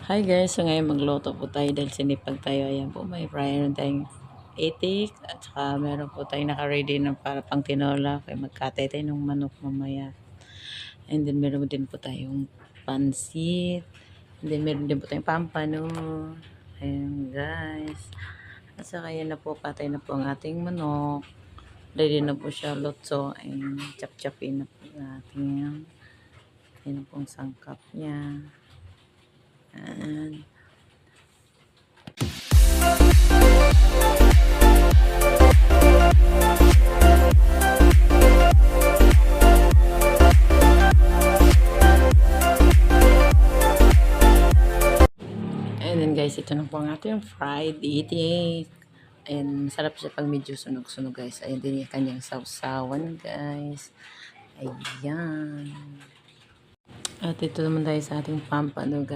Hi guys, so ngayon magluto po tayo dahil sinipag tayo. Ayan po, may fryer tayong itik at saka meron po tayong naka-ready na para pang tinola. Kaya magkatay tayo ng manok mamaya. And then meron din po tayong pansit. And then meron din po tayong pampano. Ayan guys. At saka yan na po, katay na po ang ating manok. Ready na po siya lutso. Ayan, chop-chopin na po natin yan. Ayan pong sangkap niya. And then guys, ito na po ang ating fried itik. Ayan, masarap siya pag medyo sunog-sunog guys. Ayan din yung kanyang sausawan guys. Ayan. At ito naman tayo sa ating pampano guys.